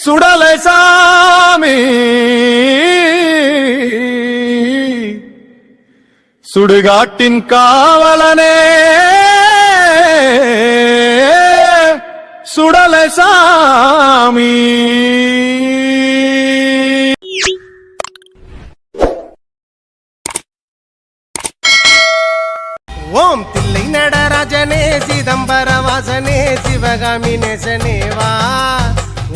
சுடலை சாமி சுடுகாட்டின் காவலனே சுடலை சாமி. ஓம் தில்லை நடராஜனே சிதம்பர வாசனே சிவகாமி நேசனேவா,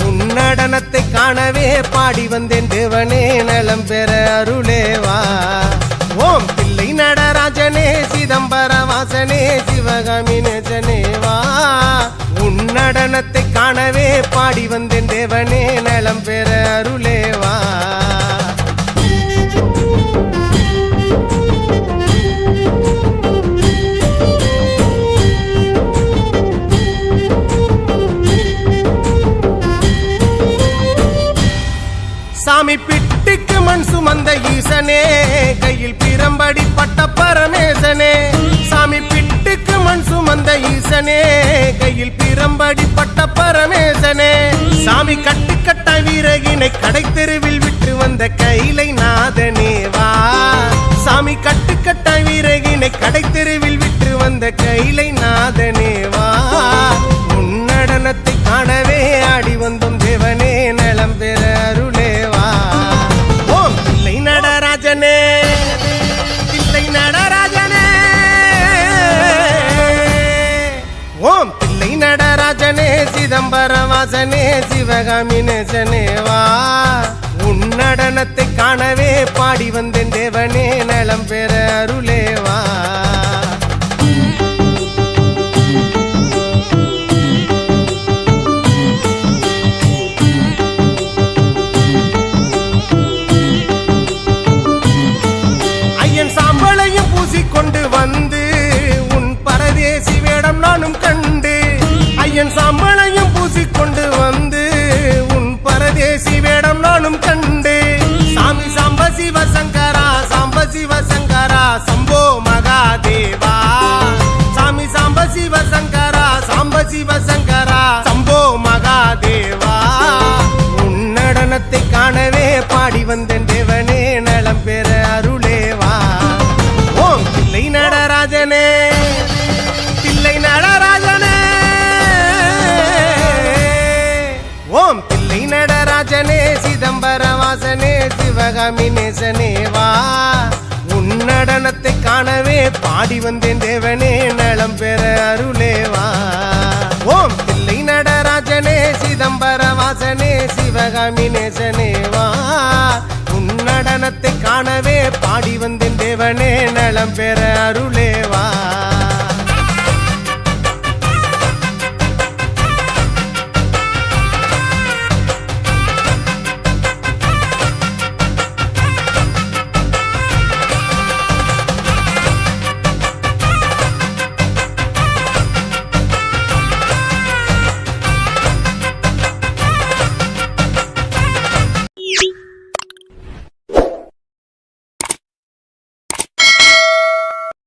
உன் நடனத்தை காணவே பாடி வந்தேன் தேவனே நலம் பெற அருளேவா. ஓம் தில்லை நடராஜனே சிதம்பர வாசனே சிவகாமி நேசனேவா, உன் நடனத்தை காணவே பாடி வந்தேன் தேவனே நலம் பெற அருளேவா. சாமி பிட்டுக்கு மண் சுமந்த ஈசனே, கையில் பிரம்படி பட்ட பரமேசனே. சாமி பிட்டுக்கு மண் சுமந்த ஈசனே, கையில் பிரம்படி பட்ட பரமேசனே. சாமி கட்டுக்கட்ட வீரகினை கடை தெருவில் விட்டு வந்த கைலை நாதனேவா. சாமி கட்டுக்கட்ட வீரகினை கடை தெருவில் விட்டு வந்த கைலை நாதனேவா, உன் நடனத்தை காணவே ஆடி வந்தோம் தேவனே நலம் பெற அருளேவா. ஓம் தில்லை நடராஜனே தில்லை நடராஜனே, ஓம் தில்லை நடராஜனே சிதம்பர வாசனே சிவகாமி நேசனேவா, உன் நடனத்தை காணவே பாடி வந்தேன் தேவனே நலம் பெற அருளேவா. சாம்பளையும் பூசிக்கொண்டு வந்து உன் பரதேசி வேடம் நானும் கண்டு. ஐயன் சாம்பளையும் பூசிக்கொண்டு வந்து உன் பரதேசி வேடம் நானும் கண்டு. சாமி சாம்ப சிவ சங்கரா சாம்ப சிவ சங்கரா சம்போ மகாதேவா. சாமி சாம்ப சிவ சங்கரா சாம்ப சிவ சங்கரா சம்போ மகாதேவா, உன் நடனத்தை காணவே பாடி வந்தேன் தேவனே நலம் பெற அருளேவா. ஓம் தில்லை நடராஜனே தில்லை நடராஜனே, ஓம் தில்லை நடராஜனே சிதம்பர வாசனே சிவகாமி நேசனேவா, உன் நடனத்தை காணவே பாடி வந்தேன் தேவனே நலம் பெற அருளேவா. ஓம் தில்லை நடராஜனே சிதம்பர வாசனே சிவகாமி நேசனேவா, உன் நடனத்தை காணவே பாடி வந்தேன் தேவனே நலம் பெற அருளேவா.